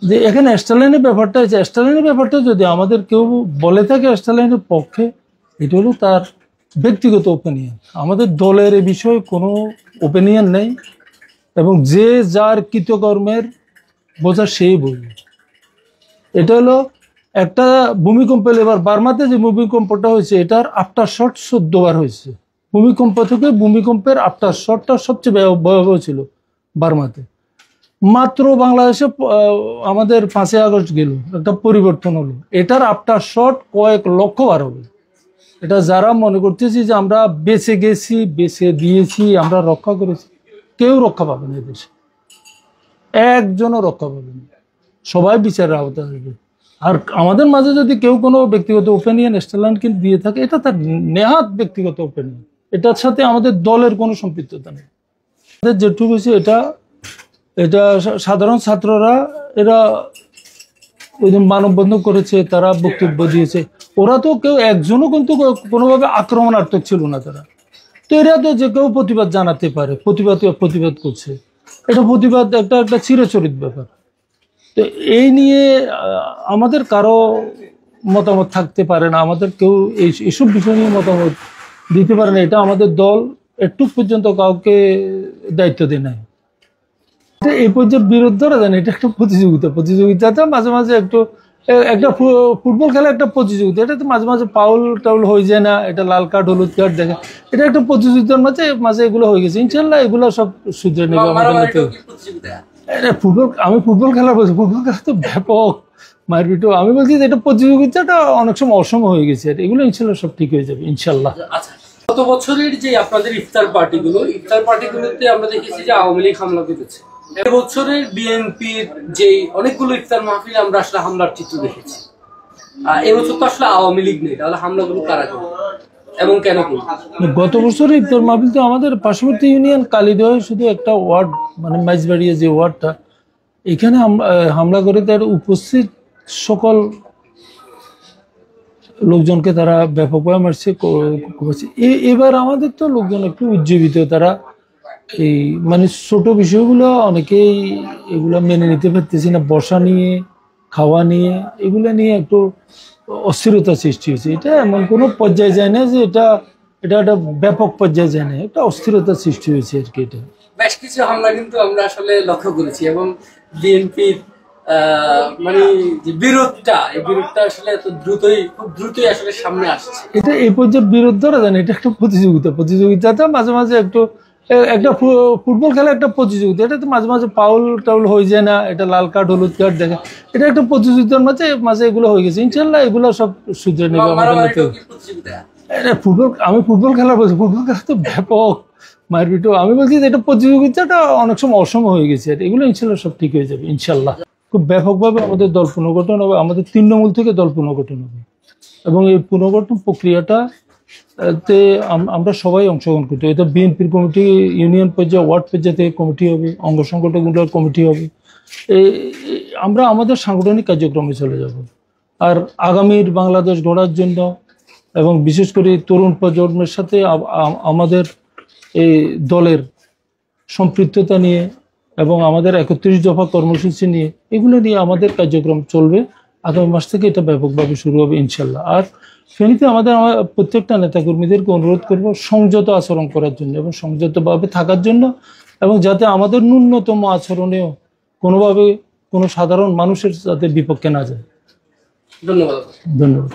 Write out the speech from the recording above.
যে এখানে স্টালিনের ব্যাপারটা আছে, স্টালিনের ব্যাপারটা যদি আমাদের কেউ বলে থাকে স্টালিনের পক্ষে, এটা হলো তার ব্যক্তিগত ওপিনিয়ন। আমাদের দলের এ বিষয়ে কোনো ওপিনিয়ন নেই, এবং যে যার কৃতকর্মের বোঝা সেই বলবে। এটা হলো একটা ভূমিকম্প, এবার বার্মাতে যে ভূমিকম্পটা হয়েছে এটার আফটার শট 14 বার হয়েছে। ভূমিকম্প থেকে ভূমিকম্পের আফটার শটটা সবচেয়ে ভয়াবহ ছিল বার্মাতে। মাত্র বাংলাদেশে আমাদের 5ই আগস্ট গেল, একটা পরিবর্তন হলো, এটার আফটার শট কয়েক লক্ষ বার হবে। এটা যারা মনে করতেছি যে আমরা বেঁচে গেছি, বেঁচে দিয়েছি, আমরা রক্ষা করেছি, কেউ রক্ষা পাবে না এদেশে, একজনও রক্ষা পাবে না, সবাই বিচারের আওতায় আসবে। আর আমাদের মাঝে যদি কেউ কোনো ব্যক্তিগত ওপিনিয়ন স্টালিনকে দিয়ে থাকে, এটা তার নেহাত ব্যক্তিগত ওপিনিয়ন, এটার সাথে আমাদের দলের কোনো সম্পৃক্ততা নেই। যেটুকু হয়েছে এটা সাধারণ ছাত্ররা এরা ওই দিন মানববন্ধন করেছে, তারা বক্তব্য দিয়েছে, ওরা তো কেউ একজনও কিন্তু কোনোভাবে আক্রমণাত্মক ছিল না তারা। তো এরা তো যে কেউ প্রতিবাদ জানাতে পারে, প্রতিবাদ করছে, এটা প্রতিবাদ একটা চিরচরিত ব্যাপার। তো এই নিয়ে আমাদের কারো মতামত থাকতে পারে না, আমাদের কেউ এইসব বিষয় নিয়ে মতামত দিতে পারে না। এটা আমাদের দল একটু পর্যন্ত কাউকে দায়িত্ব দেয় নাই। এই পর্যায়ে বিরোধরা জানে এটা একটা প্রতিযোগিতাতে মাঝে মাঝে একটা ফুটবল খেলা একটা প্রতিযোগিতা, এটা তো মাঝে মাঝে পাউল টাউল হয়ে যায় না, এটা লাল কার্ড হলুদ কার্ড দেখে, এটা একটা প্রতিযোগিতার মাঝে এগুলো হয়ে গেছে। ইনশাল্লাহ এগুলো সব শুধরে নেবে আমাদের মতো। আমি ফুটবল খেলা বলছি, ফুটবল খেলা তো ব্যাপক মারপিটও। আমি বলছি যে এটা প্রতিযোগিতাটা অনেক সময় অসম হয়ে গেছে, এগুলো ইনশাল্লাহ সব ঠিক হয়ে যাবে ইনশাল্লাহ। গত বছরের যে আপনাদের ইফতার পার্টিগুলোতে আমরা দেখেছি যে আওয়ামী লীগ হামলা করেছে। এবছরের বিএনপির যে অনেকগুলো ইফতার মাহফিলে আমরা আসলে হামলার চিত্র দেখেছি। এবছর তো আসলে আওয়ামী লীগ নেই, তাহলে হামলাগুলো কারা করে এবং কেন করে? গত বছরের ইফতার মাহফিল তো আমাদের পার্শ্ববর্তী ইউনিয়ন কালিদহ শুধু একটা ওয়ার্ড, মানে মাইজবাড়িয়া যে ওয়ার্ডটা, এখানে হামলা করে তার উপস্থিত সকল লোকজনকে তারা ব্যাপকভাবে মারছে। এবার আমাদের তো লোকজন একটু উজ্জীবিত, তারা এই মানে ছোট বিষয়গুলো অনেকেই এগুলো মেনে নিতে পারতেছি না, বসা নিয়ে, খাওয়া নিয়ে, এগুলো নিয়ে একটু অস্থিরতা সৃষ্টি হয়েছে। এটা এমন কোনো পর্যায়ে যায় না যে এটা একটা ব্যাপক পর্যায়ে যায় না, একটা অস্থিরতা সৃষ্টি হয়েছে আর কি। এটা বেশ কিছু হামলা কিন্তু আমরা আসলে লক্ষ্য করেছি, এবং বিএনপির মানে যে বিরোধটা, এই বিরোধটা আসলে খুব দ্রুতই আসলে সামনে আসছে। এটা এই পর্যায়ে বিরোধ ধরা যায় না, এটা একটা প্রতিযোগিতাতে মাঝে মাঝে একটা ফুটবল খেলা একটা প্রতিযোগিতা, এটা তো মাঝে মাঝে পাউল টাউল হয়ে যায় না, এটা লাল কার্ড হলুদ কার্ড দেখে, এটা একটা প্রতিযোগিতার মাঝে এগুলো হয়ে গেছে। ইনশাল্লাহ এগুলো সব শুধরে নেবে আমাদের মতো। এটা আমি ফুটবল খেলা বলছি, ফুটবল খেলা তো ব্যাপক মারপিটও। আমি বলছি যে এটা প্রতিযোগিতাটা অনেক সময় অসম হয়ে গেছে, এগুলো ইনশাল্লাহ সব ঠিক হয়ে যাবে ইনশাল্লাহ। খুব ব্যাপকভাবে আমাদের দল পুনর্গঠন হবে, আমাদের তৃণমূল থেকে দল পুনর্গঠন হবে, এবং এই পুনর্গঠন প্রক্রিয়াটা তে আমরা সবাই অংশগ্রহণ করতে হবে। এটা বিএনপির কমিটি, ইউনিয়ন পর্যায়ে, ওয়ার্ড পর্যায়ে থেকে কমিটি হবে, অঙ্গ সংগঠনগুলোর কমিটি হবে। আমরা আমাদের সাংগঠনিক কার্যক্রমে চলে যাব। আর আগামীর বাংলাদেশ গড়ার জন্য, এবং বিশেষ করে তরুণ প্রজন্মের সাথে আমাদের এই দলের সম্পৃক্ততা নিয়ে এবং আমাদের 31 দফা কর্মসূচি নিয়ে, এগুলো নিয়ে আমাদের কার্যক্রম চলবে। আগামী মাস থেকে এটা ব্যাপকভাবে শুরু হবে ইনশাল্লাহ। আর ফেনীতে আমাদের প্রত্যেকটা নেতাকর্মীদেরকে অনুরোধ করব সংযত আচরণ করার জন্য এবং সংযতভাবে থাকার জন্য, এবং যাতে আমাদের ন্যূনতম আচরণেও কোনোভাবে কোনো সাধারণ মানুষের যাতে বিপক্ষে না যায়। ধন্যবাদ।